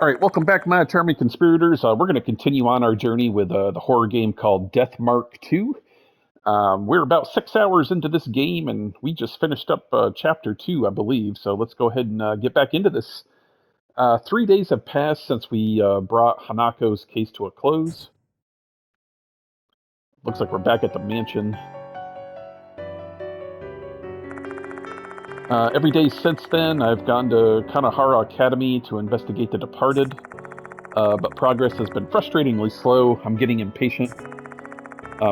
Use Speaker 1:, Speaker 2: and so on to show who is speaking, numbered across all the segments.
Speaker 1: All right, welcome back, my charming conspirators. We're going to continue on our journey with the horror game called Death Mark 2. We're about 6 hours into this game, and we just finished up Chapter 2, I believe. So let's go ahead and get back into this. 3 days have passed since we brought Hanako's case to a close. Looks like we're back at the mansion. Every day since then, I've gone to Konoehara Academy to investigate the departed. But progress has been frustratingly slow. I'm getting impatient.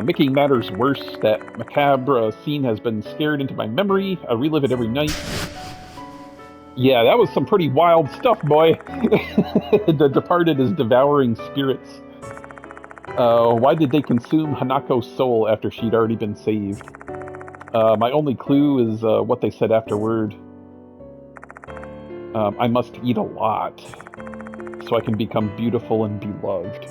Speaker 1: Making matters worse, that macabre scene has been scared into my memory. I relive it every night. Yeah, that was some pretty wild stuff, boy. The departed is devouring spirits. Why did they consume Hanako's soul after she'd already been saved? My only clue is what they said afterward. I must eat a lot so I can become beautiful and beloved.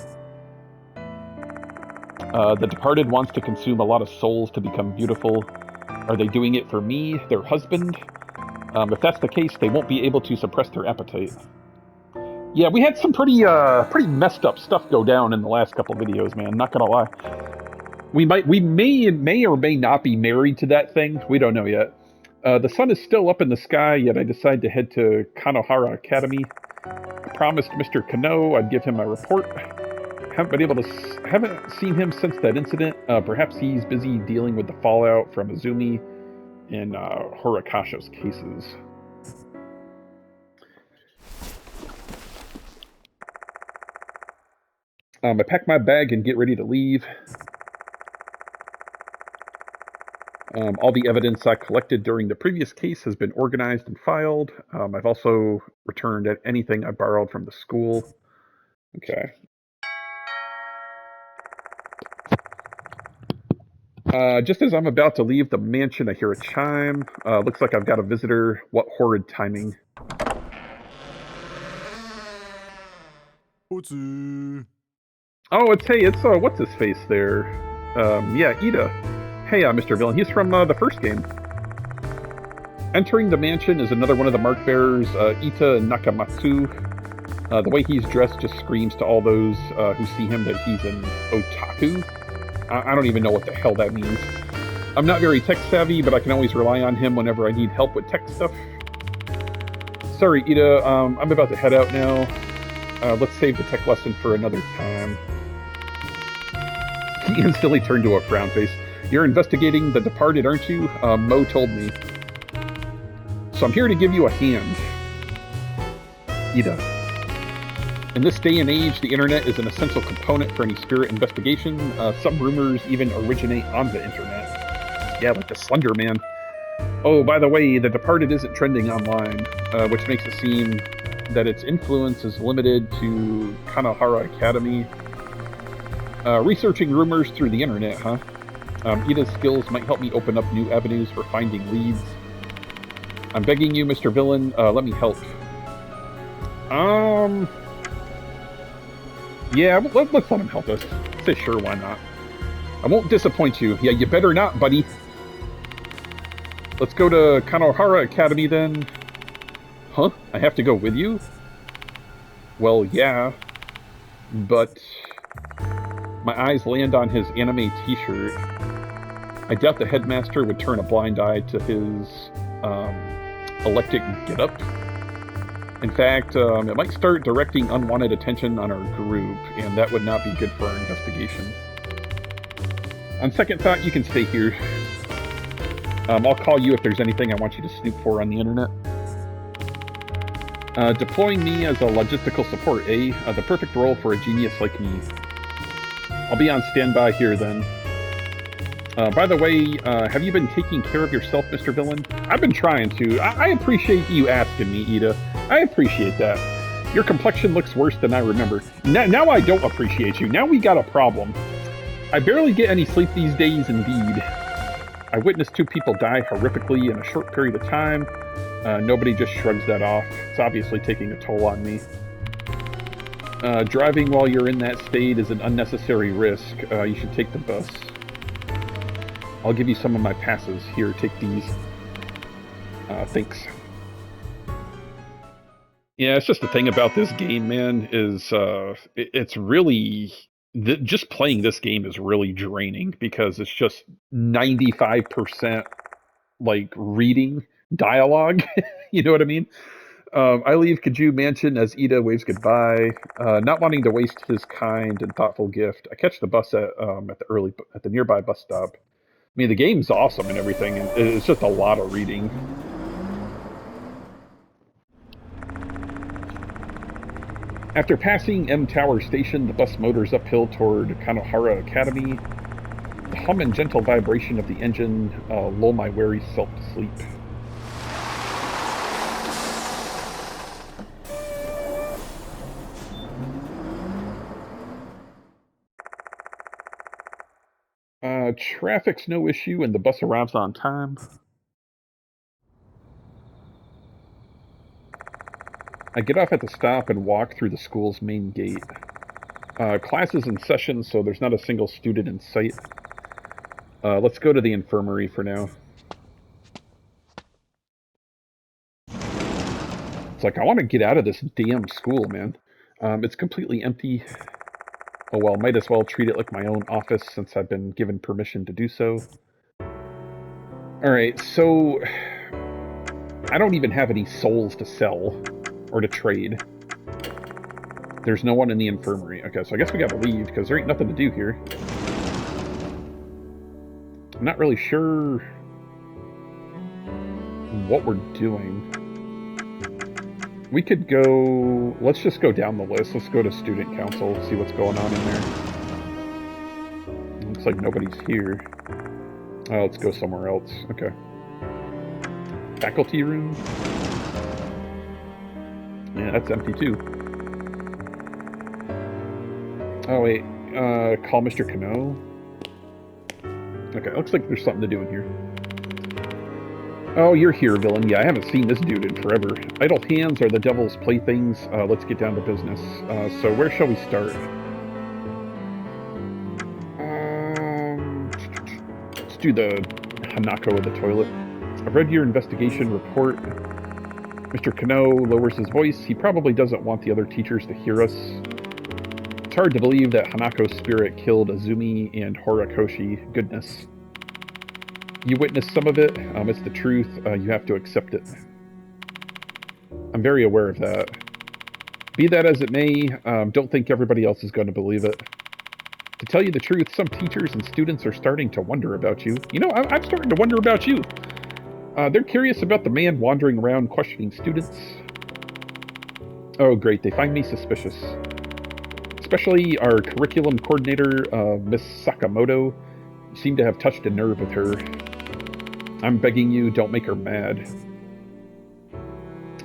Speaker 1: The departed wants to consume a lot of souls to become beautiful. Are they doing it for me, their husband? If that's the case, they won't be able to suppress their appetite. Yeah, we had some pretty messed up stuff go down in the last couple of videos, man. Not gonna lie. We may or may not be married to that thing. We don't know yet. The sun is still up in the sky, yet I decide to head to Konoehara Academy. I promised Mr. Kano I'd give him my report. Haven't seen him since that incident. Perhaps he's busy dealing with the fallout from Azumi and Horikasha's cases. I pack my bag and get ready to leave. All the evidence I collected during the previous case has been organized and filed. I've also returned anything I borrowed from the school. Okay. Just as I'm about to leave the mansion, I hear a chime. Looks like I've got a visitor. What horrid timing. Oh, it's what's his face there? Yeah, Ida. Hey, Mr. Villain. He's from the first game. Entering the mansion is another one of the mark bearers, Ita Nakamatsu. The way he's dressed just screams to all those who see him that he's an otaku. I don't even know what the hell that means. I'm not very tech savvy, but I can always rely on him whenever I need help with tech stuff. Sorry, Ida, I'm about to head out now. Let's save the tech lesson for another time. He instantly turned to a frown face. You're investigating the departed, aren't you? Mo told me. So I'm here to give you a hand. Ida. In this day and age, the internet is an essential component for any spirit investigation. Some rumors even originate on the internet. Yeah, like the Slender Man. Oh, by the way, the departed isn't trending online, which makes it seem that its influence is limited to Konoehara Academy. Researching rumors through the internet, huh? Ida's skills might help me open up new avenues for finding leads. I'm begging you, Mr. Villain, let me help. Yeah, let's let him help us. Say sure, why not? I won't disappoint you. Yeah, you better not, buddy. Let's go to Konoehara Academy then. Huh? I have to go with you? Well, yeah. But my eyes land on his anime t-shirt. I doubt the headmaster would turn a blind eye to his eclectic getup. In fact, it might start directing unwanted attention on our group, and that would not be good for our investigation. On second thought, you can stay here. I'll call you if there's anything I want you to snoop for on the internet. Deploying me as a logistical support, eh? The perfect role for a genius like me. I'll be on standby here then. By the way, have you been taking care of yourself, Mr. Villain? I've been trying to. I appreciate you asking me, Ida. I appreciate that. Your complexion looks worse than I remember. Now I don't appreciate you. Now we got a problem. I barely get any sleep these days, indeed. I witnessed 2 people die horrifically in a short period of time. Nobody just shrugs that off. It's obviously taking a toll on me. Driving while you're in that state is an unnecessary risk. You should take the bus. I'll give you some of my passes. Here, take these. Thanks. Yeah, it's just the thing about this game, man, is it's really just playing this game is really draining because it's just 95% like reading dialogue. You know what I mean? I leave Kaju Mansion as Ida waves goodbye, not wanting to waste his kind and thoughtful gift. I catch the bus at the nearby bus stop. I mean, the game's awesome and everything, and it's just a lot of reading. After passing M Tower Station, the bus motors uphill toward Konoehara Academy. The hum and gentle vibration of the engine lull my weary self to sleep. Traffic's no issue, and the bus arrives on time. I get off at the stop and walk through the school's main gate. Class is in session, so there's not a single student in sight. Let's go to the infirmary for now. It's like, I want to get out of this damn school, man. It's completely empty. Oh well, might as well treat it like my own office since I've been given permission to do so. Alright, so I don't even have any souls to sell or to trade. There's no one in the infirmary. Okay, so I guess we gotta leave because there ain't nothing to do here. I'm not really sure what we're doing. We could go... Let's just go down the list. Let's go to student council, see what's going on in there. Looks like nobody's here. Let's go somewhere else. Okay. Faculty room? Yeah, that's empty too. Oh wait, call Mr. Kano? Okay, looks like there's something to do in here. Oh, you're here, villain. Yeah, I haven't seen this dude in forever. Idle hands are the devil's playthings. Let's get down to business. So where shall we start? Let's do the Hanako of the toilet. I've read your investigation report. Mr. Kano lowers his voice. He probably doesn't want the other teachers to hear us. It's hard to believe that Hanako's spirit killed Azumi and Horikoshi. Goodness. You witnessed some of it. It's the truth. You have to accept it. I'm very aware of that. Be that as it may, don't think everybody else is going to believe it. To tell you the truth, some teachers and students are starting to wonder about you. You know, I'm starting to wonder about you. They're curious about the man wandering around questioning students. Oh, great. They find me suspicious. Especially our curriculum coordinator, Miss Sakamoto. You seem to have touched a nerve with her. I'm begging you, don't make her mad.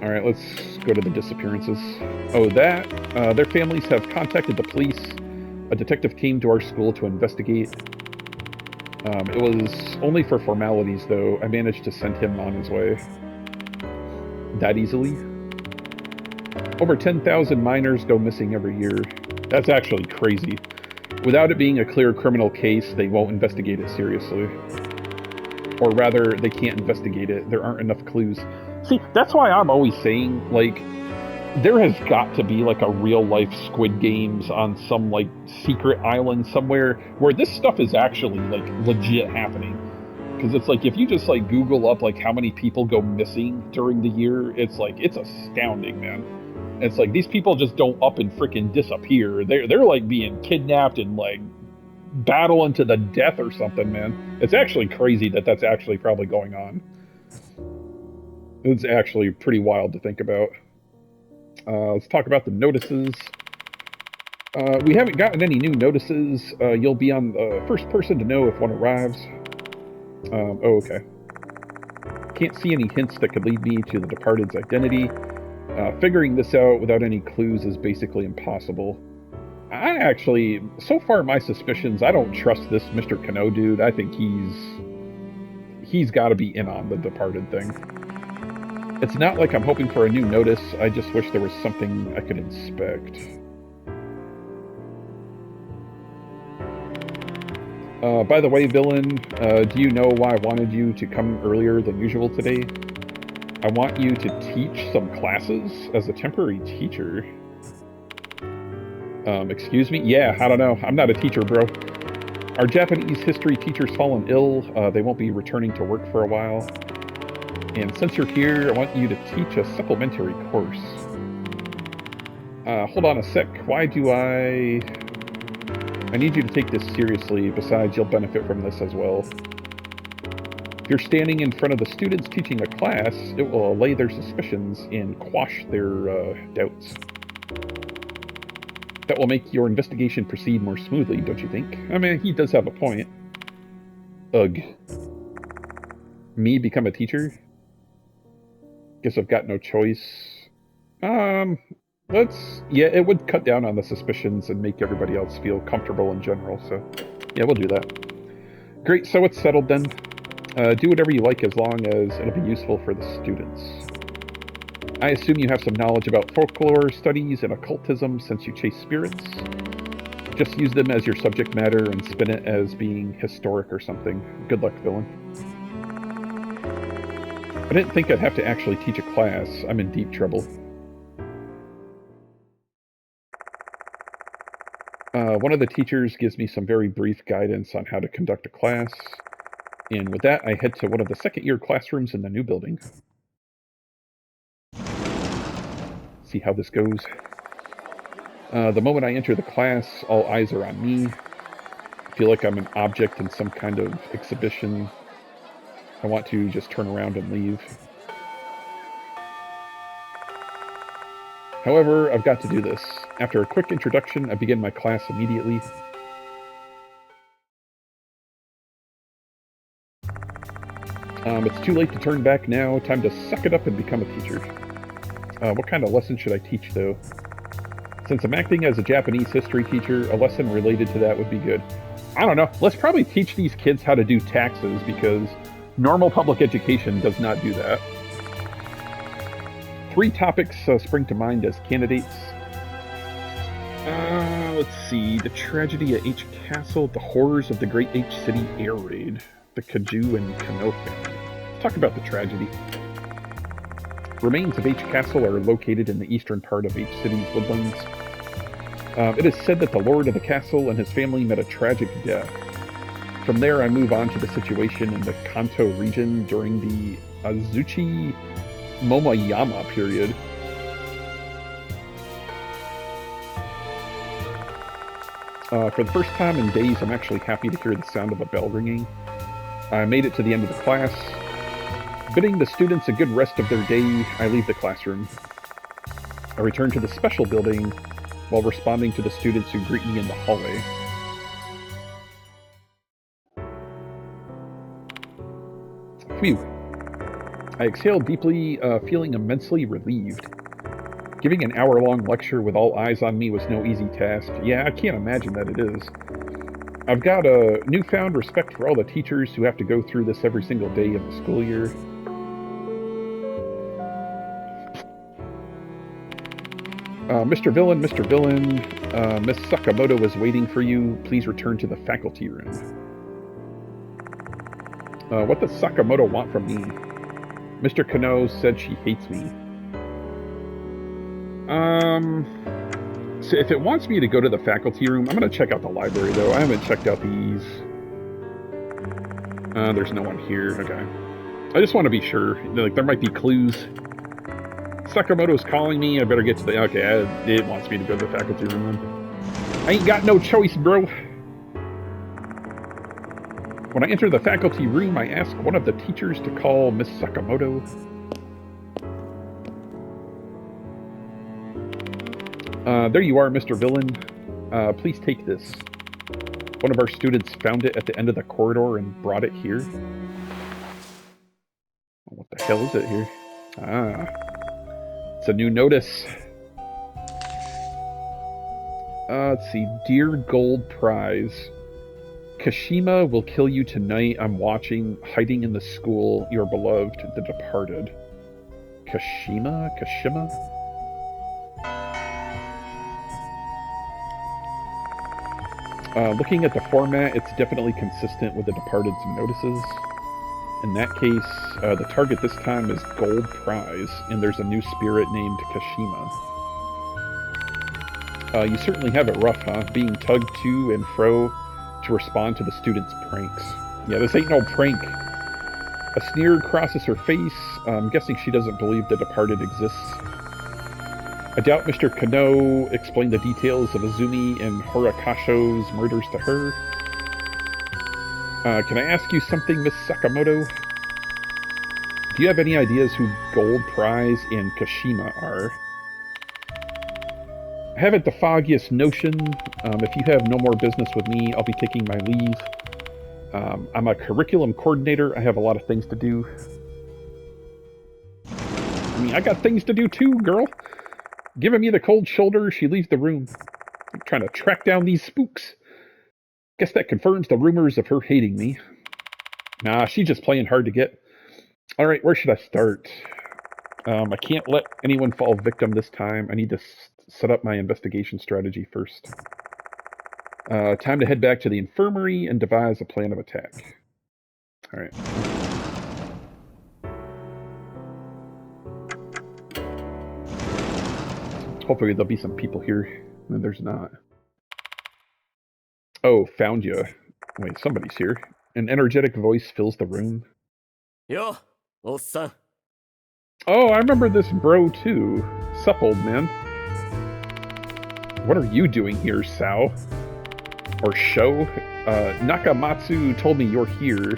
Speaker 1: Alright, let's go to the disappearances. Oh, their families have contacted the police. A detective came to our school to investigate. It was only for formalities, though. I managed to send him on his way. That easily? Over 10,000 minors go missing every year. That's actually crazy. Without it being a clear criminal case, they won't investigate it seriously. Or rather, they can't investigate it. There aren't enough clues. See, that's why I'm always saying, like, there has got to be, like, a real-life Squid Games on some, like, secret island somewhere where this stuff is actually, like, legit happening. Because it's like, if you just, like, Google up, like, how many people go missing during the year, it's, like, it's astounding, man. It's like, these people just don't up and frickin' disappear. They're, like, being kidnapped and, like, battling to the death or something, man. It's actually crazy that that's actually probably going on. It's actually pretty wild to think about. Let's talk about the notices. We haven't gotten any new notices. You'll be on the first person to know if one arrives. Oh, okay. Can't see any hints that could lead me to the departed's identity. Figuring this out without any clues is basically impossible. I actually, so far my suspicions, I don't trust this Mr. Kano dude. I think he's got to be in on the departed thing. It's not like I'm hoping for a new notice. I just wish there was something I could inspect. By the way, villain, do you know why I wanted you to come earlier than usual today? I want you to teach some classes as a temporary teacher. Excuse me? Yeah, I don't know. I'm not a teacher, bro. Our Japanese history teacher's fallen ill. They won't be returning to work for a while. And since you're here, I want you to teach a supplementary course. Hold on a sec. Why do I need you to take this seriously. Besides, you'll benefit from this as well. If you're standing in front of the students teaching a class, it will allay their suspicions and quash their doubts. That will make your investigation proceed more smoothly, don't you think? I mean, he does have a point. Ugh. Me become a teacher? Guess I've got no choice. Yeah, it would cut down on the suspicions and make everybody else feel comfortable in general, so yeah, we'll do that. Great, so it's settled then. Do whatever you like as long as it'll be useful for the students. I assume you have some knowledge about folklore studies and occultism since you chase spirits. Just use them as your subject matter and spin it as being historic or something. Good luck, villain. I didn't think I'd have to actually teach a class. I'm in deep trouble. One of the teachers gives me some very brief guidance on how to conduct a class. And with that, I head to one of the second-year classrooms in the new building. See how this goes. The moment I enter the class, all eyes are on me. I feel like I'm an object in some kind of exhibition. I want to just turn around and leave. However, I've got to do this. After a quick introduction, I begin my class immediately. It's too late to turn back now. Time to suck it up and become a teacher. What kind of lesson should I teach, though? Since I'm acting as a Japanese history teacher, a lesson related to that would be good. I don't know. Let's probably teach these kids how to do taxes, because normal public education does not do that. 3 topics spring to mind as candidates. Let's see. The tragedy at H Castle, the horrors of the Great H City air raid, the Kujo and Konoehara. Let's talk about the tragedy. Remains of H Castle are located in the eastern part of H City's woodlands. It is said that the lord of the castle and his family met a tragic death. From there, I move on to the situation in the Kanto region during the Azuchi Momoyama period. For the first time in days, I'm actually happy to hear the sound of a bell ringing. I made it to the end of the class. Bidding the students a good rest of their day, I leave the classroom. I return to the special building while responding to the students who greet me in the hallway. Phew. I exhale deeply, feeling immensely relieved. Giving an hour-long lecture with all eyes on me was no easy task. Yeah, I can't imagine that it is. I've got a newfound respect for all the teachers who have to go through this every single day of the school year. Mr. Villain, Miss Sakamoto is waiting for you. Please return to the faculty room. What does Sakamoto want from me? Mr. Kano said she hates me. So if it wants me to go to the faculty room, I'm going to check out the library, though. I haven't checked out these. There's no one here. Okay. I just want to be sure. Like, there might be clues. Sakamoto's calling me. I better get to the... Okay, it wants me to go to the faculty room, then. I ain't got no choice, bro. When I enter the faculty room, I ask one of the teachers to call Miss Sakamoto. There you are, Mr. Villain. Please take this. One of our students found it at the end of the corridor and brought it here. What the hell is it here? It's a new notice. Let's see. Dear Gold Prize. Kashima will kill you tonight. I'm watching, hiding in the school. Your beloved, the departed. Kashima? Looking at the format, it's definitely consistent with the Departed's notices. In that case, the target this time is Gold Prize, and there's a new spirit named Kashima. You certainly have it rough, huh? Being tugged to and fro to respond to the students' pranks. Yeah, this ain't no prank. A sneer crosses her face. I'm guessing she doesn't believe the departed exists. I doubt Mr. Kano explained the details of Azumi and Horikasho's murders to her. Can I ask you something, Miss Sakamoto? Do you have any ideas who Gold Prize and Kashima are? I haven't the foggiest notion. If you have no more business with me, I'll be taking my leave. I'm a curriculum coordinator. I have a lot of things to do. I mean, I got things to do too, girl. Giving me the cold shoulder, she leaves the room. I'm trying to track down these spooks. Guess that confirms the rumors of her hating me. Nah, she's just playing hard to get. Alright, where should I start? I can't let anyone fall victim this time. I need to set up my investigation strategy first. Time to head back to the infirmary and devise a plan of attack. Alright. Hopefully there'll be some people here. No, there's not. Oh, found you. Wait, somebody's here. An energetic voice fills the room.
Speaker 2: Yo, old-san.
Speaker 1: Oh, I remember this bro too. Sup, old man. What are you doing here, Sao? Or Sho? Nakamatsu told me you're here.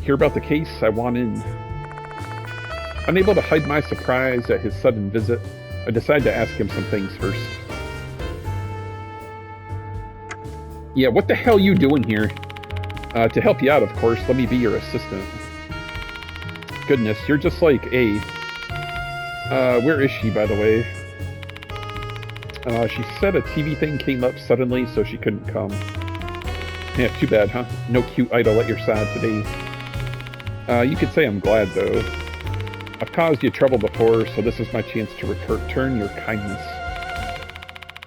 Speaker 1: Hear about the case? I want in. Unable to hide my surprise at his sudden visit, I decide to ask him some things first. Yeah, what the hell you doing here? To help you out, of course, let me be your assistant. Goodness, you're just like A. Where is she, by the way? She said a TV thing came up suddenly, so she couldn't come. Yeah, too bad, huh? No cute idol at your side today. You could say I'm glad, though. I've caused you trouble before, so this is my chance to return your kindness.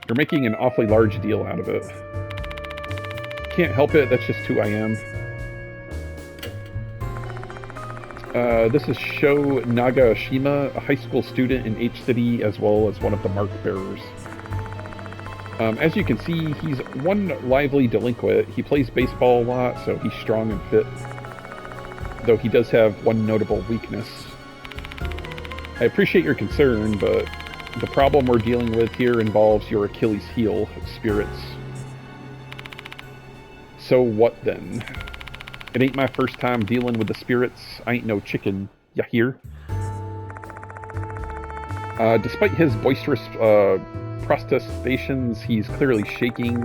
Speaker 1: You're making an awfully large deal out of it. Can't help it, that's just who I am. This is Sho Nagashima, a high school student in H-City, as well as one of the mark bearers. As you can see, he's one lively delinquent. He plays baseball a lot, so he's strong and fit. Though he does have one notable weakness. I appreciate your concern, but the problem we're dealing with here involves your Achilles heel, spirits. So what then? It ain't my first time dealing with the spirits. I ain't no chicken, ya hear? Despite his boisterous protestations, he's clearly shaking.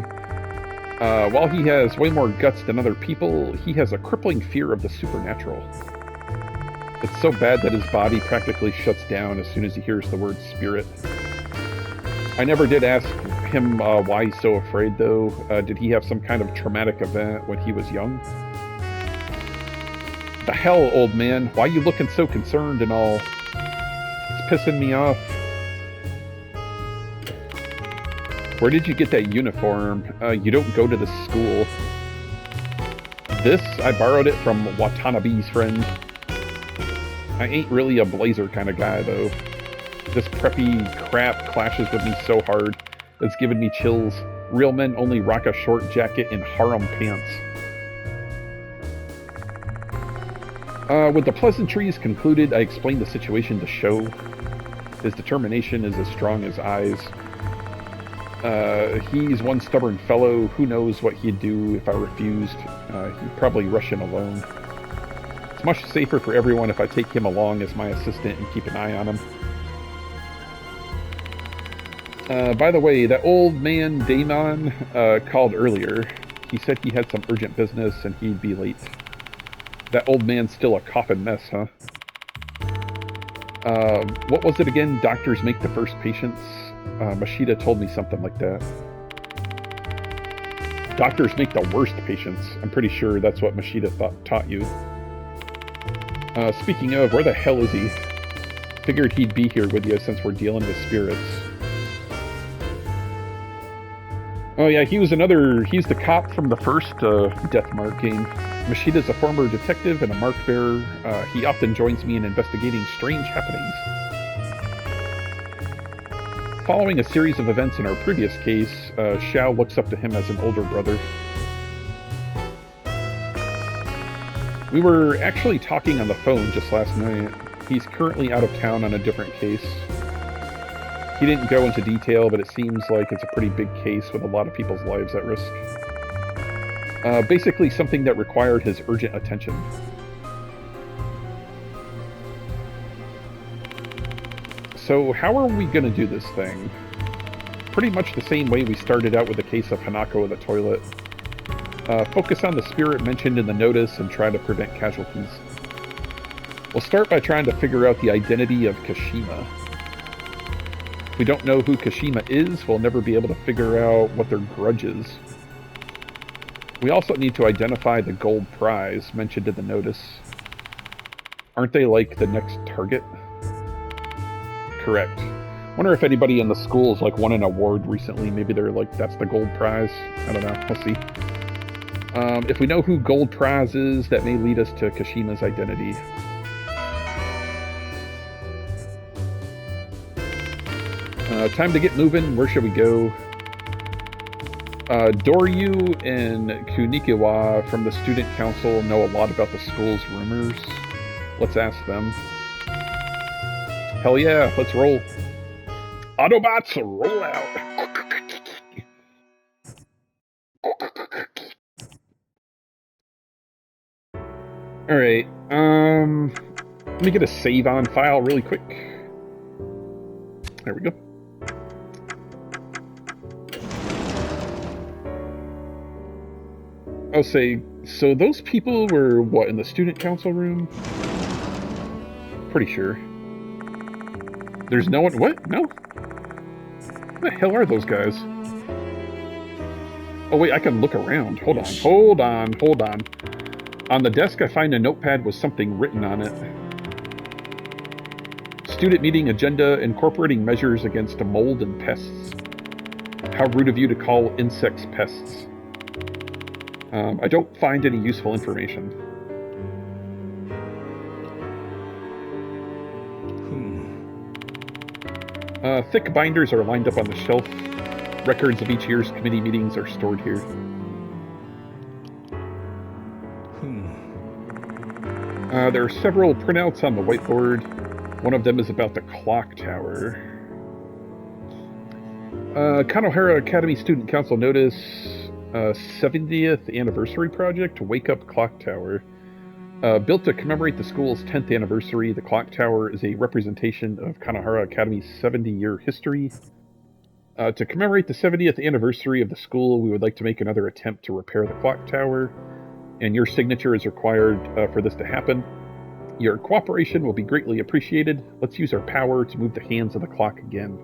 Speaker 1: While he has way more guts than other people, he has a crippling fear of the supernatural. It's so bad that his body practically shuts down as soon as he hears the word spirit. I never did ask him why he's so afraid, though. Did he have some kind of traumatic event when he was young? The hell, old man? Why you looking so concerned and all? It's pissing me off. Where did you get that uniform? You don't go to this school. This? I borrowed it from Watanabe's friend. I ain't really a blazer kind of guy, though. This preppy crap clashes with me so hard, it's given me chills. Real men only rock a short jacket and harem pants. With the pleasantries concluded, I explained the situation to Sho. His determination is as strong as eyes. He's one stubborn fellow. Who knows what he'd do if I refused. He'd probably rush in alone. It's much safer for everyone if I take him along as my assistant and keep an eye on him. By the way, that old man Damon called earlier. He said he had some urgent business and he'd be late. That old man's still a coffin mess, huh? What was it again? Doctors make the first patients? Mashida told me something like that. Doctors make the worst patients. I'm pretty sure that's what Mashida taught you. Speaking of, where the hell is he? Figured he'd be here with you since we're dealing with spirits. Oh yeah, he's the cop from the first Death Mark game. Mashida's a former detective and a mark bearer. He often joins me in investigating strange happenings. Following a series of events in our previous case, Xiao looks up to him as an older brother. We were actually talking on the phone just last night. He's currently out of town on a different case. He didn't go into detail, but it seems like it's a pretty big case with a lot of people's lives at risk. Basically something that required his urgent attention. So how are we going to do this thing? Pretty much the same way we started out with the case of Hanako in the toilet. Focus on the spirit mentioned in the notice and try to prevent casualties. We'll start by trying to figure out the identity of Kashima. If we don't know who Kashima is, we'll never be able to figure out what their grudge is. We also need to identify the gold prize mentioned in the notice. Aren't they like the next target? Correct. Wonder if anybody in the school's like won an award recently. Maybe they're like, that's the gold prize. I don't know. We'll see. If we know who gold prize is, that may lead us to Kashima's identity. Time to get moving. Where should we go? Doryu and Kunikiwa from the student council know a lot about the school's rumors. Let's ask them. Hell yeah, let's roll. Autobots, roll out. Alright, let me get a save on file really quick. There we go. I'll say, so those people were, what, in the student council room? Pretty sure. There's no one, what? No? What the hell are those guys? Oh wait, I can look around. Hold on. On the desk I find a notepad with something written on it. Student meeting agenda incorporating measures against mold and pests. How rude of you to call insects pests. I don't find any useful information. Thick binders are lined up on the shelf. Records of each year's committee meetings are stored here. There are several printouts on the whiteboard. One of them is about the clock tower. Konoehara Academy Student Council notice 70th anniversary project, Wake Up Clock Tower. Built to commemorate the school's 10th anniversary, the clock tower is a representation of Konoehara Academy's 70-year history. To commemorate the 70th anniversary of the school, we would like to make another attempt to repair the clock tower, and your signature is required for this to happen. Your cooperation will be greatly appreciated. Let's use our power to move the hands of the clock again.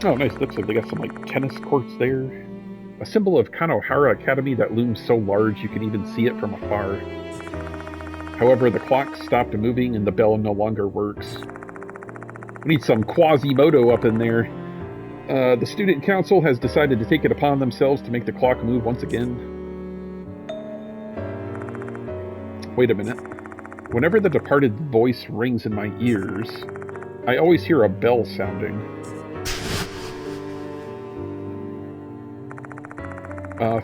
Speaker 1: Oh, nice. Looks like they got some, like, tennis courts there. A symbol of Konoehara Academy that looms so large you can even see it from afar. However, the clock stopped moving and the bell no longer works. We need some Quasimodo up in there. The student council has decided to take it upon themselves to make the clock move once again. Wait a minute. Whenever the departed voice rings in my ears, I always hear a bell sounding.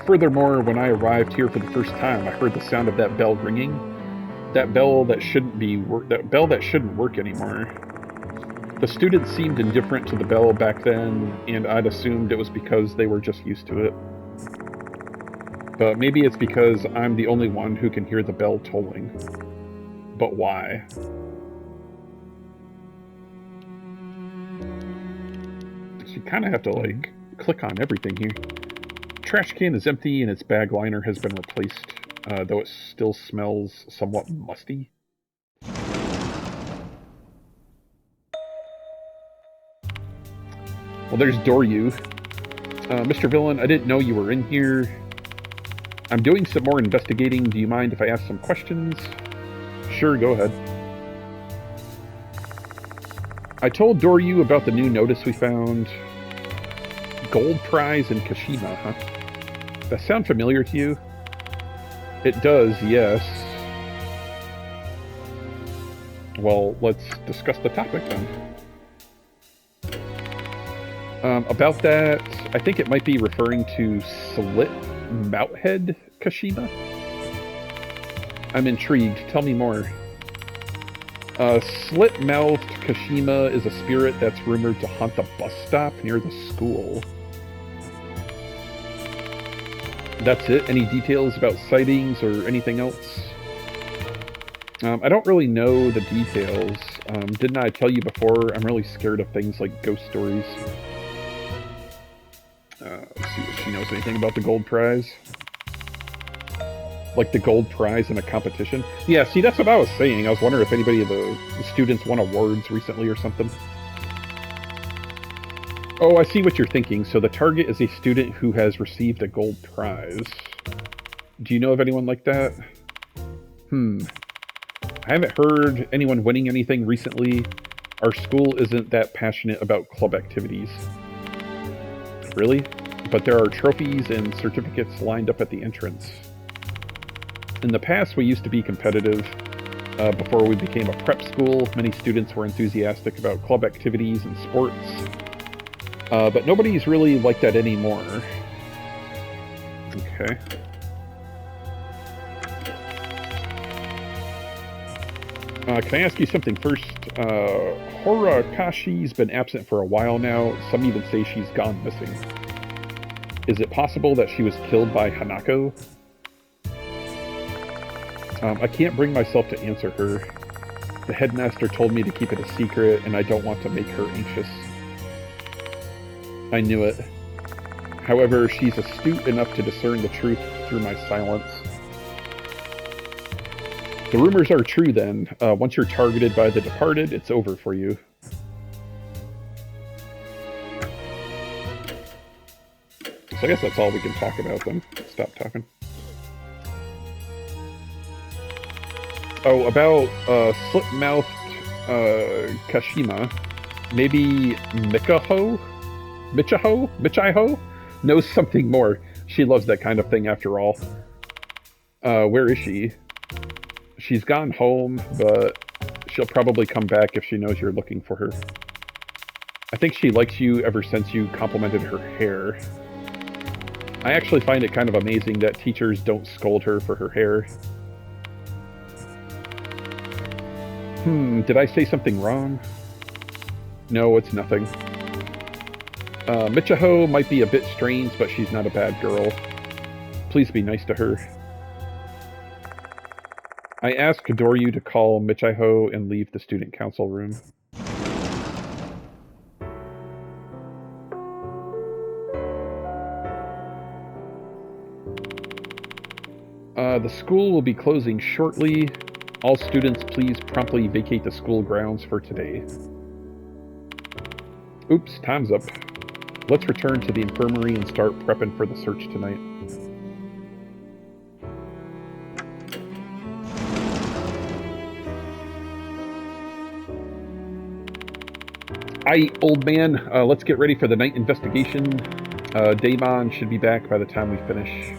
Speaker 1: Furthermore, when I arrived here for the first time, I heard the sound of that bell ringing. That bell that shouldn't work anymore. The students seemed indifferent to the bell back then, and I'd assumed it was because they were just used to it. But maybe it's because I'm the only one who can hear the bell tolling. But why? So you kind of have to, like, click on everything here. Trash can is empty and its bag liner has been replaced, though it still smells somewhat musty. Well, there's Doryu. Mr. Villain, I didn't know you were in here. I'm doing some more investigating. Do you mind if I ask some questions? Sure, go ahead. I told Doryu about the new notice we found. Gold prize in Kashima, huh? That sound familiar to you? It does, yes. Well, let's discuss the topic then. About that, I think it might be referring to Slit-Mouthed Kashima. I'm intrigued. Tell me more. Slit-Mouthed Kashima is a spirit that's rumored to haunt the bus stop near the school. That's it? Any details about sightings or anything else? I don't really know the details. Didn't I tell you before, I'm really scared of things like ghost stories. Let's see if she knows anything about the gold prize. Like the gold prize in a competition. Yeah, see, that's what I was saying. I was wondering if anybody of the students won awards recently or something. Oh, I see what you're thinking. So the target is a student who has received a gold prize. Do you know of anyone like that? I haven't heard anyone winning anything recently. Our school isn't that passionate about club activities. Really? But there are trophies and certificates lined up at the entrance. In the past, we used to be competitive. Before we became a prep school, many students were enthusiastic about club activities and sports. But nobody's really like that anymore. Okay. Can I ask you something first? Horikashi's been absent for a while now. Some even say she's gone missing. Is it possible that she was killed by Hanako? I can't bring myself to answer her. The headmaster told me to keep it a secret, and I don't want to make her anxious. I knew it. However, she's astute enough to discern the truth through my silence. The rumors are true then. Once you're targeted by the departed, it's over for you. So I guess that's all we can talk about then. Stop talking. Oh, about Slit-Mouthed Kashima. Maybe Michiho knows something more. She loves that kind of thing after all. Where is she? She's gone home, but she'll probably come back if she knows you're looking for her. I think she likes you ever since you complimented her hair. I actually find it kind of amazing that teachers don't scold her for her hair. Did I say something wrong? No, it's nothing. Michiho might be a bit strange, but she's not a bad girl. Please be nice to her. I asked Doryu to call Michiho and leave the student council room. The school will be closing shortly. All students, please promptly vacate the school grounds for today. Oops, time's up. Let's return to the infirmary and start prepping for the search tonight. Aye, old man, let's get ready for the night investigation. Daemon should be back by the time we finish.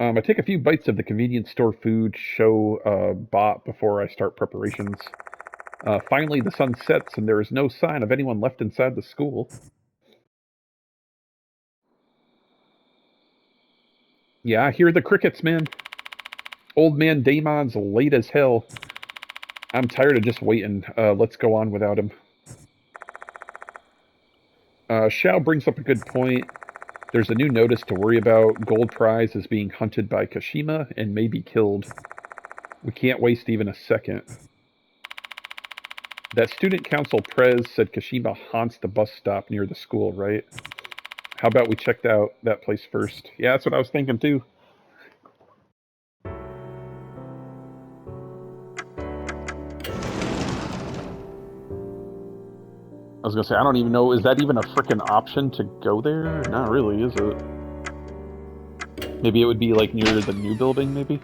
Speaker 1: I take a few bites of the convenience store food show bought before I start preparations. Finally, the sun sets and there is no sign of anyone left inside the school. Yeah, I hear the crickets, man. Old man Daemon's late as hell. I'm tired of just waiting. Let's go on without him. Xiao brings up a good point. There's a new notice to worry about. Gold prize is being hunted by Kashima and may be killed. We can't waste even a second. That student council prez said Kashima haunts the bus stop near the school, right? How about we check out that place first? Yeah, that's what I was thinking too. I was gonna say, I don't even know, is that even a frickin' option to go there? Not really, is it? Maybe it would be like near the new building, maybe?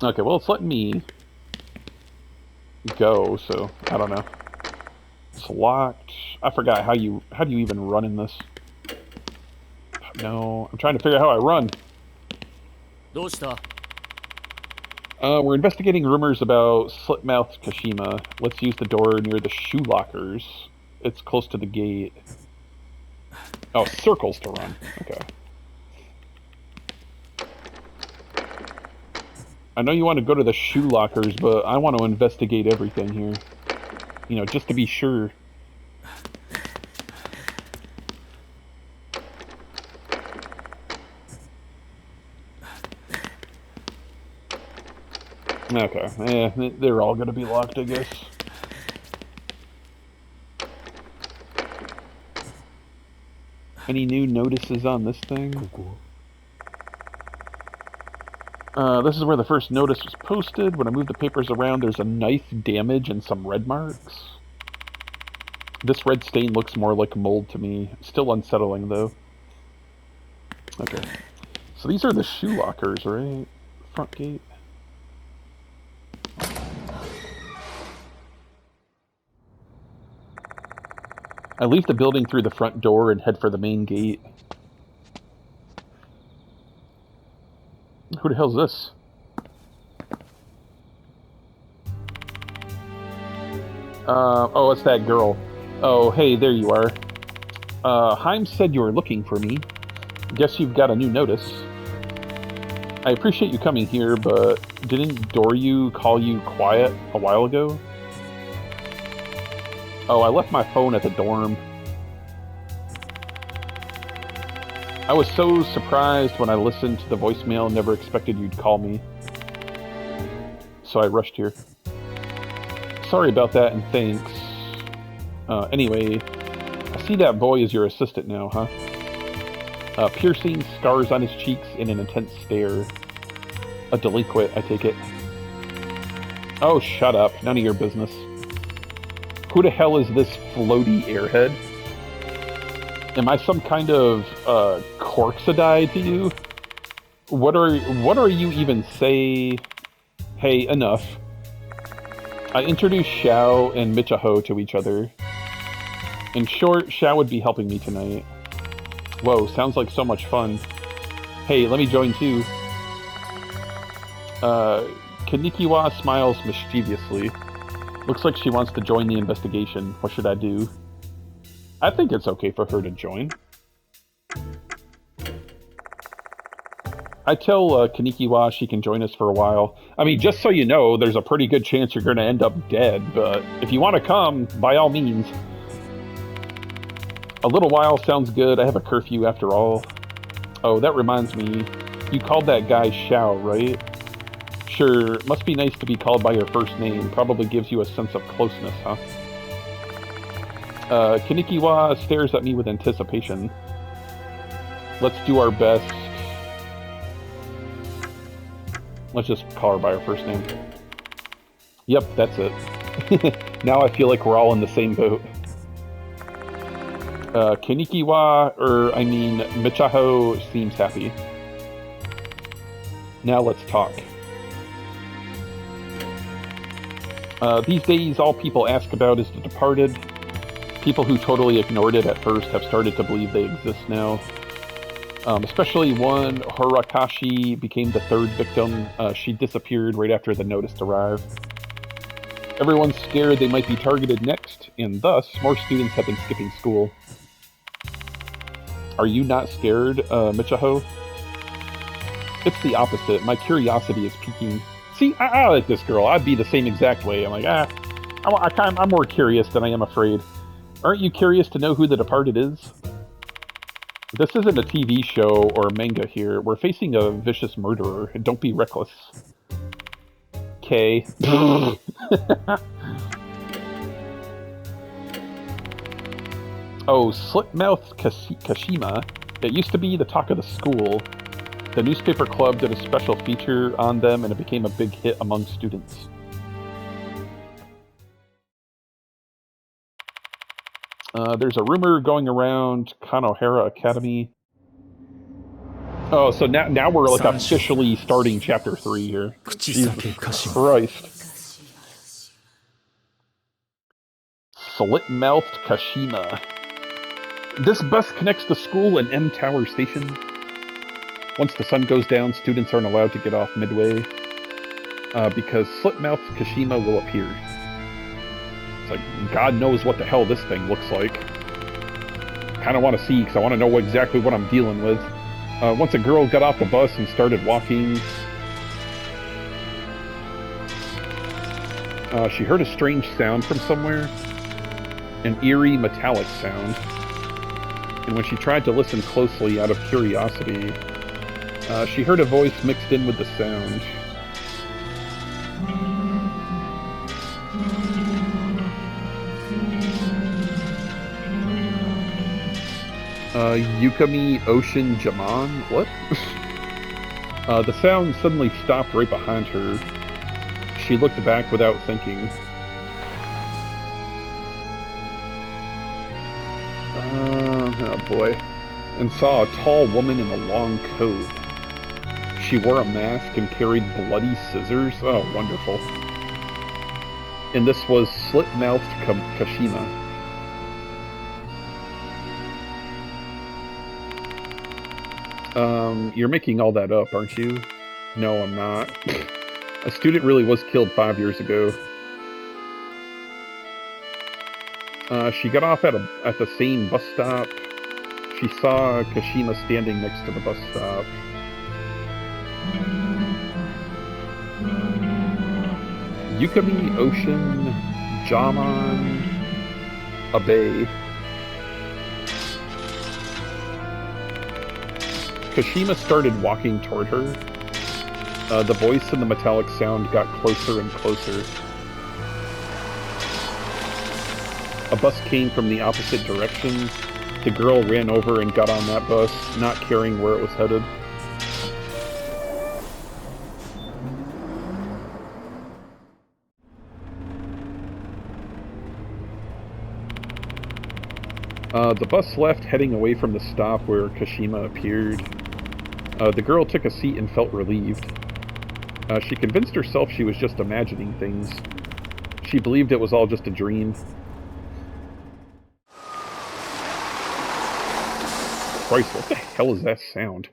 Speaker 1: Okay, well, it's letting me go, so I don't know. It's locked. I forgot how do you even run in this? No, I'm trying to figure out how I run.
Speaker 2: どうした
Speaker 1: We're investigating rumors about Slit-Mouthed Kashima. Let's use the door near the shoe lockers. It's close to the gate. Oh, circles to run. Okay. I know you want to go to the shoe lockers, but I want to investigate everything here. You know, just to be sure. Okay. They're all going to be locked, I guess. Any new notices on this thing?
Speaker 2: ここ
Speaker 1: This is where the first notice was posted. When I move the papers around, there's a knife damage and some red marks. This red stain looks more like mold to me. Still unsettling, though. Okay. So these are the shoe lockers, right? Front gate. I leave the building through the front door and head for the main gate. Who the hell's this? Oh, it's that girl. Oh, hey, there you are. Heim said you were looking for me. Guess you've got a new notice. I appreciate you coming here, but didn't Doryu call you quiet a while ago? Oh, I left my phone at the dorm. I was so surprised when I listened to the voicemail, never expected you'd call me. So I rushed here. Sorry about that, and thanks. Anyway, I see that boy is your assistant now, huh? Piercing, scars on his cheeks, and an intense stare. A delinquent, I take it. Oh, shut up. None of your business. Who the hell is this floaty airhead? Am I some kind of corxidai to you? What are you even say? Hey, enough. I introduced Xiao and Michaho to each other. In short, Xiao would be helping me tonight. Whoa, sounds like so much fun. Hey, let me join too. Kanikiwa smiles mischievously. Looks like she wants to join the investigation. What should I do? I think it's okay for her to join. I tell Kanikiwa she can join us for a while. I mean, just so you know, there's a pretty good chance you're going to end up dead, but if you want to come, by all means. A little while sounds good. I have a curfew after all. Oh, that reminds me. You called that guy Xiao, right? Sure, must be nice to be called by your first name. Probably gives you a sense of closeness, huh? Kanikiwa stares at me with anticipation. Let's do our best. Let's just call her by her first name. Yep, that's it. Now I feel like we're all in the same boat. Kanikiwa, Michaho seems happy. Now let's talk. These days, all people ask about is The Departed. People who totally ignored it at first have started to believe they exist now. Especially one, Horakashi, became the third victim. She disappeared right after the notice arrived. Everyone's scared they might be targeted next, and thus, more students have been skipping school. Are you not scared, Michaho? It's the opposite. My curiosity is piquing. See, I like this girl. I'd be the same exact way. I'm like, I'm more curious than I am afraid. Aren't you curious to know who the Departed is? This isn't a TV show or manga here. We're facing a vicious murderer. Don't be reckless. Okay. Oh, Slit-Mouthed Kashima. It used to be the talk of the school. The newspaper club did a special feature on them, and it became a big hit among students. There's a rumor going around Konoehara Academy. Oh, so now we're like officially starting chapter 3 here. Jesus Christ. Slit-Mouthed Kashima. This bus connects the school and M Tower Station. Once the sun goes down, students aren't allowed to get off midway because Slit-Mouthed Kashima will appear. It's like, God knows what the hell this thing looks like. Kind of want to see because I want to know exactly what I'm dealing with. Once a girl got off the bus and started walking, she heard a strange sound from somewhere, an eerie metallic sound. And when she tried to listen closely out of curiosity, she heard a voice mixed in with the sound. Yukami Ocean Jaman? What? The sound suddenly stopped right behind her. She looked back without thinking. Oh boy. And saw a tall woman in a long coat. She wore a mask and carried bloody scissors. Oh, wonderful. And this was Slit-Mouthed Kashima. You're making all that up, aren't you? No, I'm not. A student really was killed 5 years ago. She got off at the same bus stop. She saw Kashima standing next to the bus stop. Yukami Ocean Jaman Abe. Kashima started walking toward her. The voice and the metallic sound got closer and closer. A bus came from the opposite direction. The girl ran over and got on that bus, not caring where it was headed. The bus left, heading away from the stop where Kashima appeared. The girl took a seat and felt relieved. She convinced herself she was just imagining things. She believed it was all just a dream. Christ, what the hell is that sound?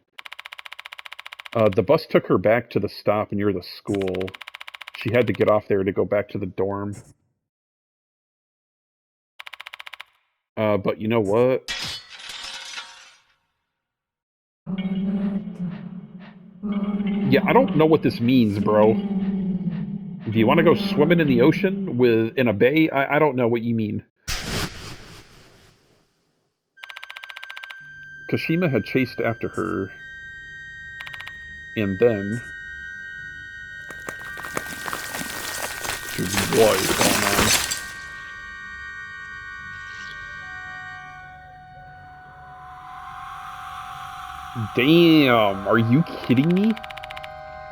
Speaker 1: The bus took her back to the stop near the school. She had to get off there to go back to the dorm. But you know what? Yeah, I don't know what this means, bro. Do you want to go swimming in the ocean in a bay? I don't know what you mean. Kashima had chased after her. And then... Dude, what is going on? Damn, are you kidding me?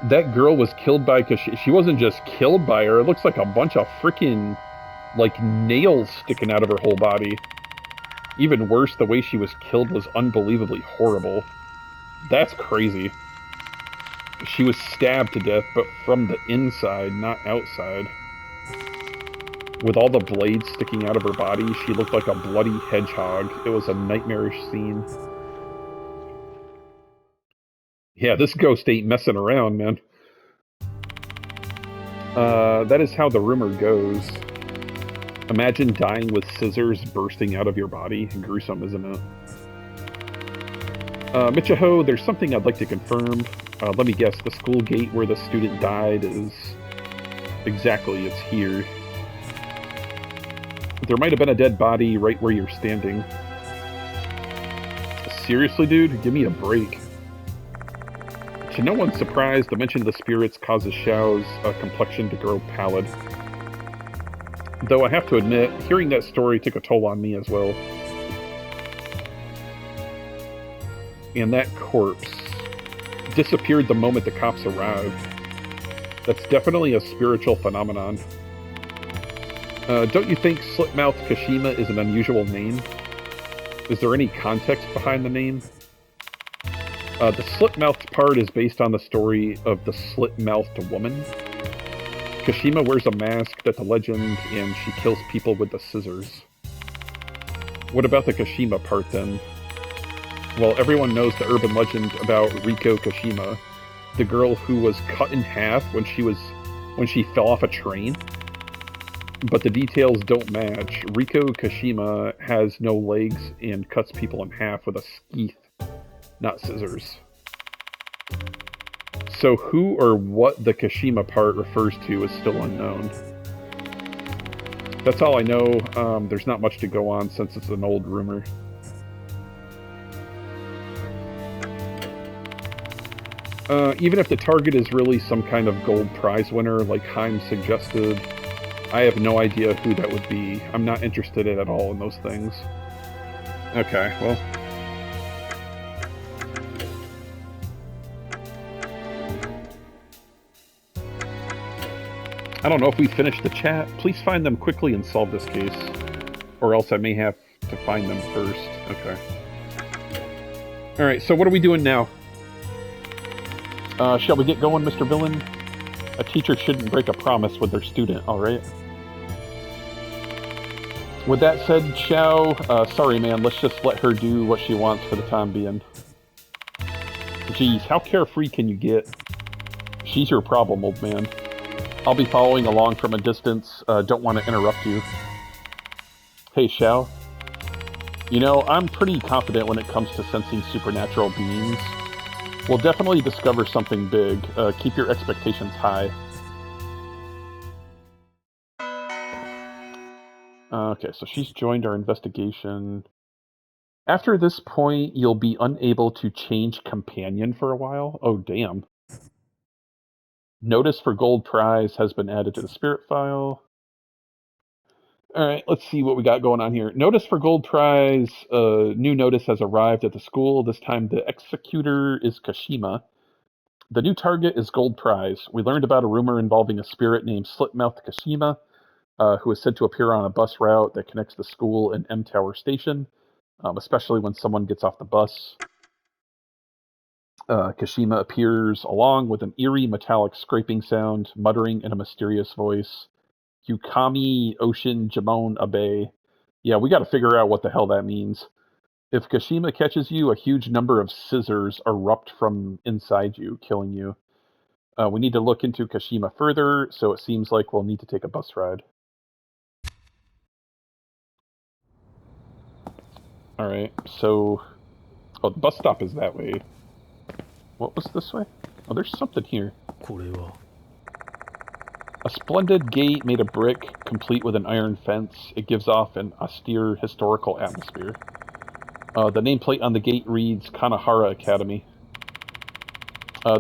Speaker 1: That girl was killed by Kashima. She wasn't just killed by her. It looks like a bunch of freaking, like, nails sticking out of her whole body. Even worse, the way she was killed was unbelievably horrible. That's crazy. She was stabbed to death, but from the inside, not outside. With all the blades sticking out of her body, she looked like a bloody hedgehog. It was a nightmarish scene. Yeah, this ghost ain't messing around, man. That is how the rumor goes. Imagine dying with scissors bursting out of your body. Gruesome, isn't it? Michiho, there's something I'd like to confirm. Let me guess, the school gate where the student died is... Exactly, it's here. There might have been a dead body right where you're standing. Seriously, dude? Give me a break. To no one's surprise, the mention of the spirits causes Xiao's complexion to grow pallid. Though I have to admit, hearing that story took a toll on me as well. And that corpse disappeared the moment the cops arrived. That's definitely a spiritual phenomenon. Don't you think Slit-Mouthed Kashima is an unusual name? Is there any context behind the name? The Slit-Mouthed part is based on the story of the Slit-Mouthed woman. Kashima wears a mask that's a legend, and she kills people with the scissors. What about the Kashima part, then? Well, everyone knows the urban legend about Riko Kashima, the girl who was cut in half when she fell off a train. But the details don't match. Riko Kashima has no legs and cuts people in half with a skeeth, not scissors. So who or what the Kashima part refers to is still unknown. That's all I know. There's not much to go on since it's an old rumor. Even if the target is really some kind of gold prize winner, like Heim suggested, I have no idea who that would be. I'm not interested at all in those things. Okay, well... I don't know if we finished the chat. Please find them quickly and solve this case. Or else I may have to find them first. Okay. Alright, so what are we doing now? Shall we get going, Mr. Villain? A teacher shouldn't break a promise with their student, alright? With that said, Xiao, sorry man, let's just let her do what she wants for the time being. Jeez, how carefree can you get? She's your problem, old man. I'll be following along from a distance, don't want to interrupt you. Hey, Xiao. You know, I'm pretty confident when it comes to sensing supernatural beings. We'll definitely discover something big. Keep your expectations high. Okay, so she's joined our investigation. After this point, you'll be unable to change companion for a while. Oh, damn. Notice for gold prize has been added to the spirit file. Alright, let's see what we got going on here. Notice for gold prize, new notice has arrived at the school. This time the executor is Kashima. The new target is gold prize. We learned about a rumor involving a spirit named Slit-Mouthed Kashima, who is said to appear on a bus route that connects the school and M Tower Station, especially when someone gets off the bus. Kashima appears along with an eerie metallic scraping sound, muttering in a mysterious voice. Yukami Ocean Jamon Abe. Yeah, we gotta figure out what the hell that means. If Kashima catches you, a huge number of scissors erupt from inside you, killing you. We need to look into Kashima further, so it seems like we'll need to take a bus ride. Alright, so... Oh, the bus stop is that way. What was this way? Oh, there's something here. A splendid gate made of brick, complete with an iron fence. It gives off an austere historical atmosphere. The nameplate on the gate reads Konoehara Academy.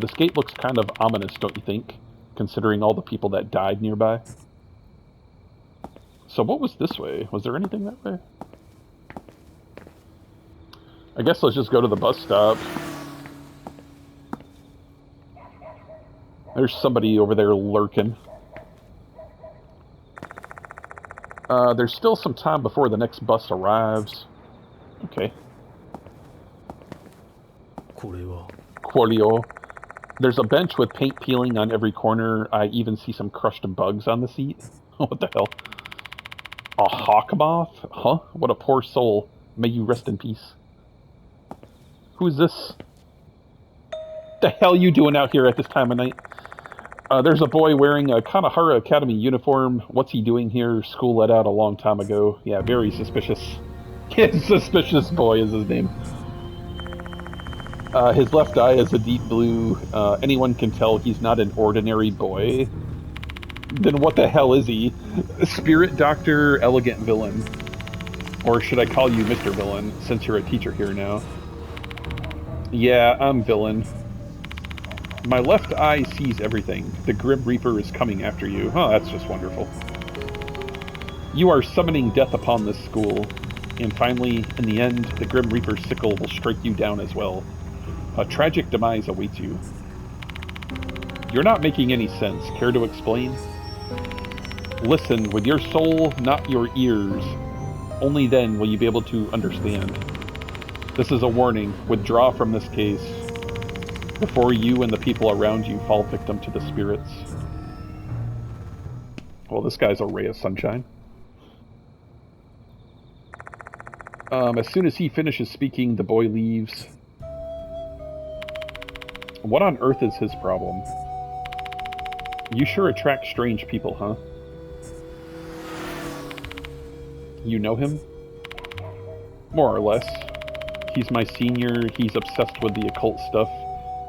Speaker 1: This gate looks kind of ominous, don't you think? Considering all the people that died nearby. So what was this way? Was there anything that way? I guess let's just go to the bus stop. There's somebody over there lurking. There's still some time before the next bus arrives. Okay. Quolio. There's a bench with paint peeling on every corner. I even see some crushed bugs on the seat. What the hell? A hawk moth? Huh? What a poor soul. May you rest in peace. Who's this? The hell you doing out here at this time of night? There's a boy wearing a Konoehara Academy uniform. What's he doing here? School let out a long time ago. Yeah, very suspicious. Suspicious boy is his name. His left eye is a deep blue. Anyone can tell he's not an ordinary boy. Then what the hell is he? Spirit Doctor, Elegant Villain. Or should I call you Mr. Villain, since you're a teacher here now? Yeah, I'm Villain. My left eye sees everything. The Grim Reaper is coming after you. Oh, that's just wonderful. You are summoning death upon this school. And finally, in the end, the Grim Reaper's sickle will strike you down as well. A tragic demise awaits you. You're not making any sense. Care to explain? Listen with your soul, not your ears. Only then will you be able to understand. This is a warning. Withdraw from this case. before you and the people around you fall victim to the spirits. Well, this guy's a ray of sunshine. As soon as he finishes speaking, the boy leaves. What on earth is his problem? You sure attract strange people, huh? You know him? More or less. He's my senior, he's obsessed with the occult stuff,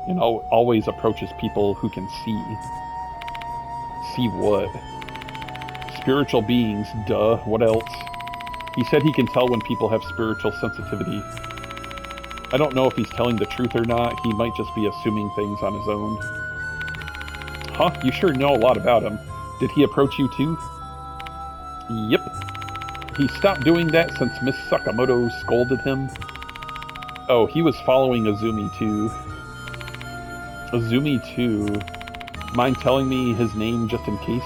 Speaker 1: and always approaches people who can see. See what? Spiritual beings, duh, what else? He said he can tell when people have spiritual sensitivity. I don't know if he's telling the truth or not, he might just be assuming things on his own. Huh, you sure know a lot about him. Did he approach you too? Yep. He stopped doing that since Miss Sakamoto scolded him. Oh, he was following Azumi too. Azumi too. Mind telling me his name just in case?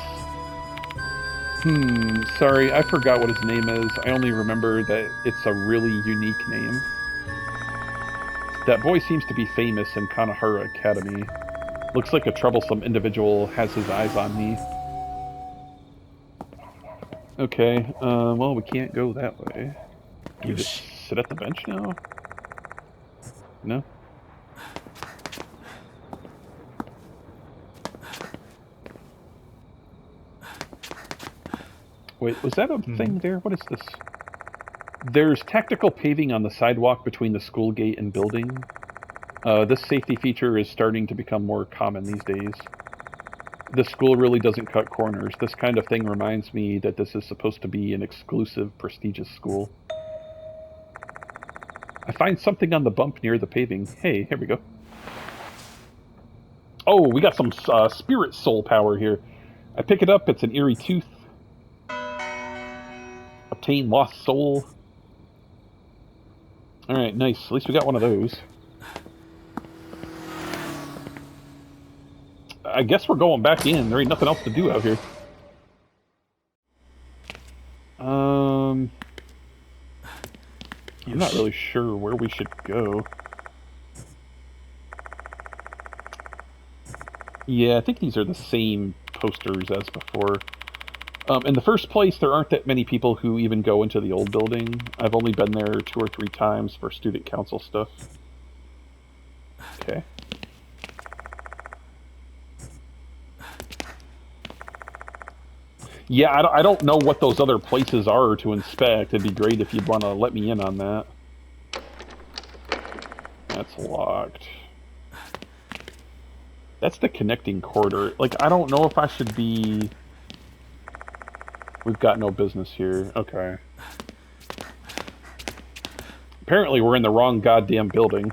Speaker 1: Sorry, I forgot what his name is. I only remember that it's a really unique name. That boy seems to be famous in Konoehara Academy. Looks like a troublesome individual has his eyes on me. Okay, well, we can't go that way. Can we just sit at the bench now? No? Wait, was that a thing there? What is this? There's tactical paving on the sidewalk between the school gate and building. This safety feature is starting to become more common these days. This school really doesn't cut corners. This kind of thing reminds me that this is supposed to be an exclusive, prestigious school. I find something on the bump near the paving. Hey, here we go. Oh, we got some spirit soul power here. I pick it up, it's an eerie tooth. Obtain lost soul. Alright, nice. At least we got one of those. I guess we're going back in. There ain't nothing else to do out here. I'm not really sure where we should go. Yeah, I think these are the same posters as before. In the first place, there aren't that many people who even go into the old building. I've only been there 2 or 3 times for student council stuff. Okay. Yeah, I don't know what those other places are to inspect. It'd be great if you'd want to let me in on that. That's locked. That's the connecting corridor. Like, I don't know if I should be... We've got no business here. Okay. Apparently we're in the wrong goddamn building.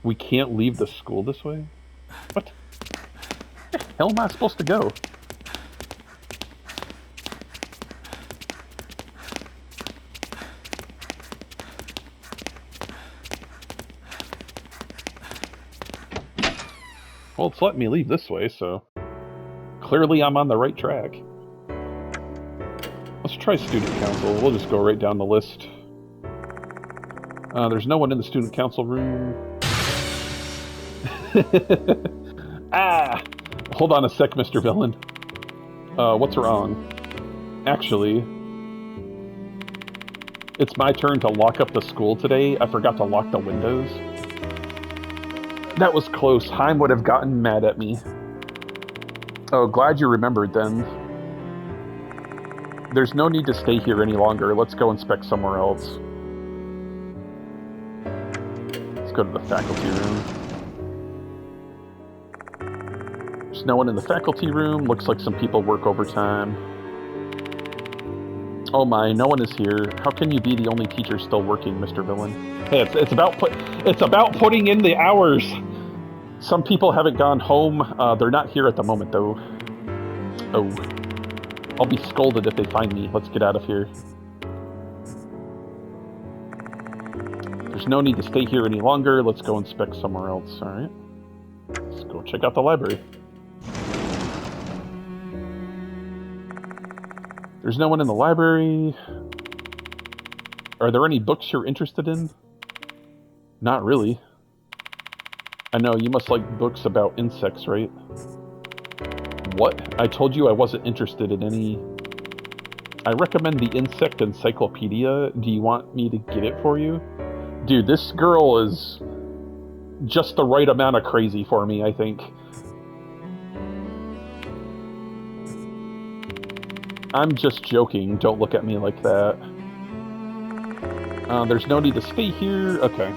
Speaker 1: We can't leave the school this way? What? Where the hell am I supposed to go? Well, it's letting me leave this way, so... Clearly I'm on the right track. Let's try student council. We'll just go right down the list. There's no one in the student council room. Ah! Hold on a sec, Mr. Villain. What's wrong? Actually, it's my turn to lock up the school today. I forgot to lock the windows. That was close. Heim would have gotten mad at me. Oh, glad you remembered then. There's no need to stay here any longer. Let's go inspect somewhere else. Let's go to the faculty room. There's no one in the faculty room. Looks like some people work overtime. Oh my, no one is here. How can you be the only teacher still working, Mr. Villain? Hey, it's about putting in the hours. Some people haven't gone home. They're not here at the moment, though. Oh. I'll be scolded if they find me. Let's get out of here. There's no need to stay here any longer. Let's go inspect somewhere else, alright? Let's go check out the library. There's no one in the library. Are there any books you're interested in? Not really. I know, you must like books about insects, right? What? I told you I wasn't interested in any... I recommend the Insect Encyclopedia. Do you want me to get it for you? Dude, this girl is just the right amount of crazy for me, I think. I'm just joking. Don't look at me like that. There's no need to stay here. Okay.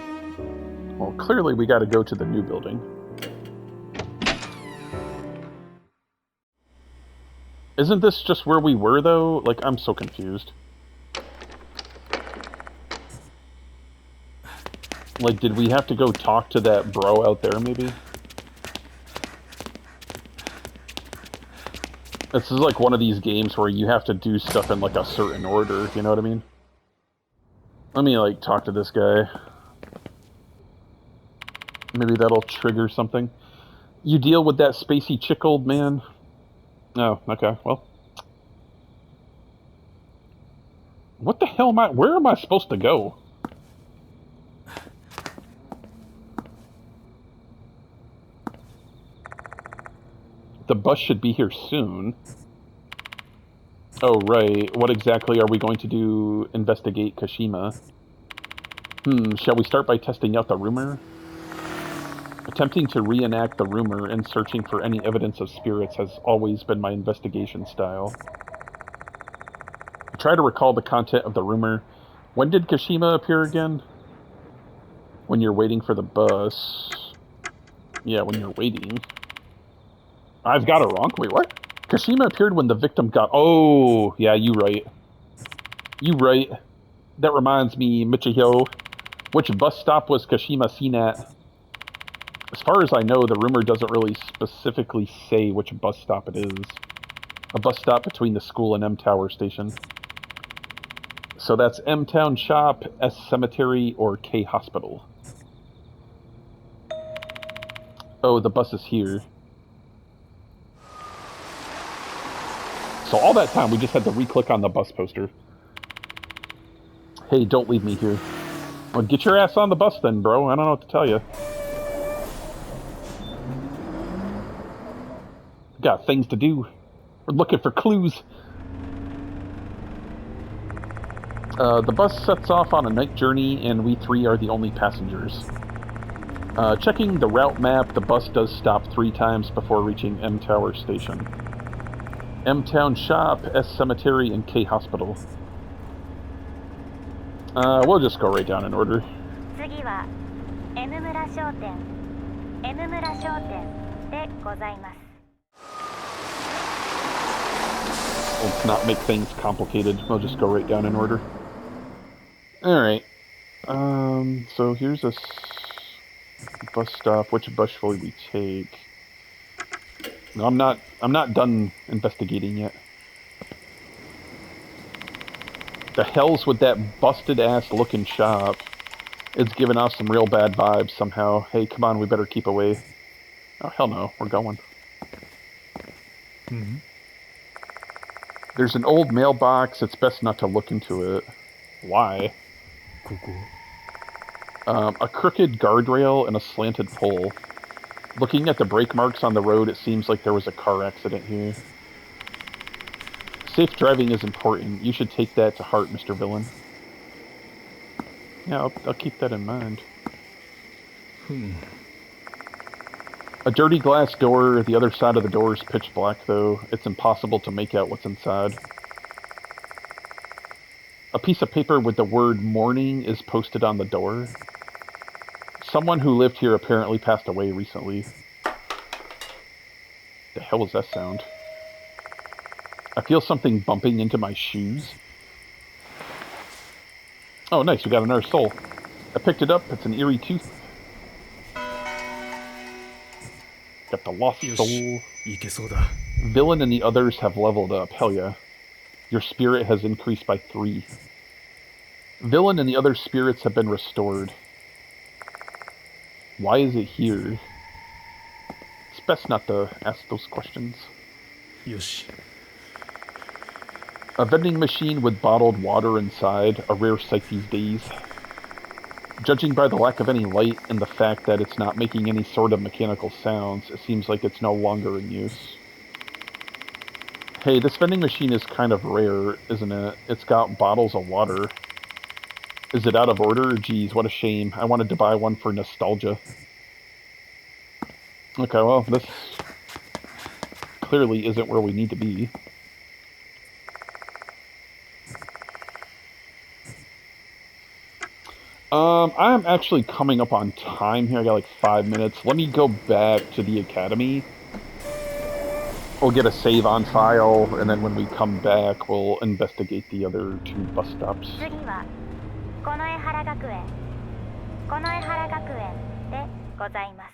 Speaker 1: Well, clearly we gotta go to the new building. Isn't this just where we were, though? Like, I'm so confused. Like, did we have to go talk to that bro out there, maybe? This is like one of these games where you have to do stuff in, like, a certain order, you know what I mean? Let me, like, talk to this guy. Maybe that'll trigger something. You deal with that spacey chick, old man? Oh, okay, well. What the hell am I... Where am I supposed to go? The bus should be here soon. Oh, right. What exactly are we going to do? Investigate Kashima. Shall we start by testing out the rumor? Attempting to reenact the rumor and searching for any evidence of spirits has always been my investigation style. Try to recall the content of the rumor. When did Kashima appear again? When you're waiting for the bus. Yeah, when you're waiting. I've got it wrong. Wait, what? Kashima appeared when the victim got... Oh, yeah, you right. You right. That reminds me, Michihyo. Which bus stop was Kashima seen at? As far as I know, the rumor doesn't really specifically say which bus stop it is. A bus stop between the school and M Tower station. So that's M Town Shop, S Cemetery, or K Hospital. Oh, the bus is here. So all that time, we just had to re-click on the bus poster. Hey, don't leave me here. Well, get your ass on the bus then, bro. I don't know what to tell you. Got things to do. We're looking for clues. The bus sets off on a night journey, and we three are the only passengers. Checking the route map, the bus does stop 3 times before reaching M Tower Station. M Town Shop, S Cemetery, and K Hospital. We'll just go right down in order. Let's not make things complicated. We'll just go right down in order. Alright. So here's a bus stop. Which bus shall we take? No, I'm not done investigating yet. The hell's with that busted-ass looking shop? It's giving off some real bad vibes somehow. Hey, come on, we better keep away. Oh, hell no, we're going.
Speaker 3: Mm-hmm.
Speaker 1: There's an old mailbox. It's best not to look into it. Why? A crooked guardrail and a slanted pole. Looking at the brake marks on the road, it seems like there was a car accident here. Safe driving is important. You should take that to heart, Mr. Villain. Yeah, I'll keep that in mind. A dirty glass door. The other side of the door is pitch black, though. It's impossible to make out what's inside. A piece of paper with the word "morning" is posted on the door. Someone who lived here apparently passed away recently. The hell was that sound? I feel something bumping into my shoes. Oh, nice, we got another soul. I picked it up. It's an eerie tooth. Got the lost soul. Villain and the others have leveled up. Hell yeah. Your spirit has increased by 3. Villain and the other spirits have been restored. Why is it here? It's best not to ask those questions. A vending machine with bottled water inside, a rare sight these days. Judging by the lack of any light and the fact that it's not making any sort of mechanical sounds, it seems like it's no longer in use. Hey, this vending machine is kind of rare, isn't it? It's got bottles of water. Is it out of order? Geez, what a shame. I wanted to buy one for nostalgia. Okay, well, this clearly isn't where we need to be. I'm actually coming up on time here. I got like 5 minutes. Let me go back to the academy. We'll get a save on file, and then when we come back, we'll investigate the other 2 bus stops.
Speaker 3: 次はKonoehara学園でございます。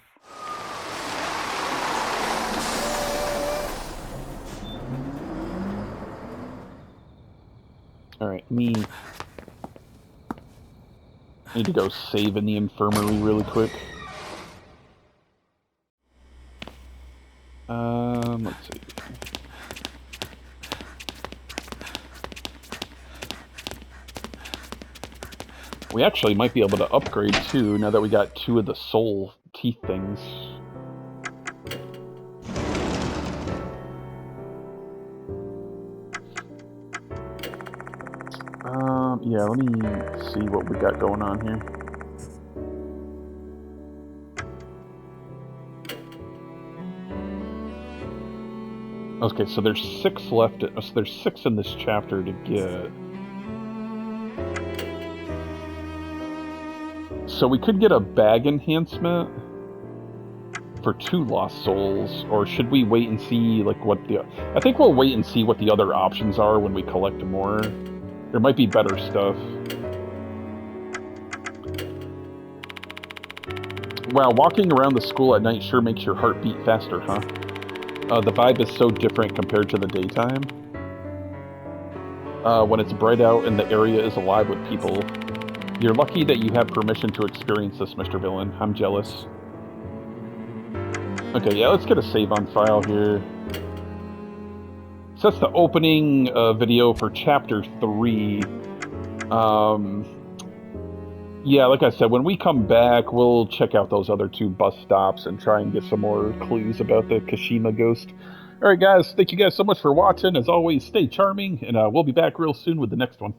Speaker 1: Alright, me... I need to go save in the infirmary really quick. Let's see. We actually might be able to upgrade too, now that we got 2 of the soul teeth things. Yeah, let me see what we got going on here. Okay, so there's 6 left. So there's 6 in this chapter to get. So we could get a bag enhancement for 2 lost souls, or should we wait and see like what the... I think we'll wait and see what the other options are when we collect more. There might be better stuff. Wow, walking around the school at night sure makes your heart beat faster, huh? The vibe is so different compared to the daytime. When it's bright out and the area is alive with people. You're lucky that you have permission to experience this, Mr. Villain. I'm jealous. Okay, yeah, let's get a save on file here. So that's the opening video for Chapter 3. Yeah, like I said, when we come back, we'll check out those other 2 bus stops and try and get some more clues about the Kashima ghost. Alright guys, thank you guys so much for watching. As always, stay charming, and we'll be back real soon with the next one.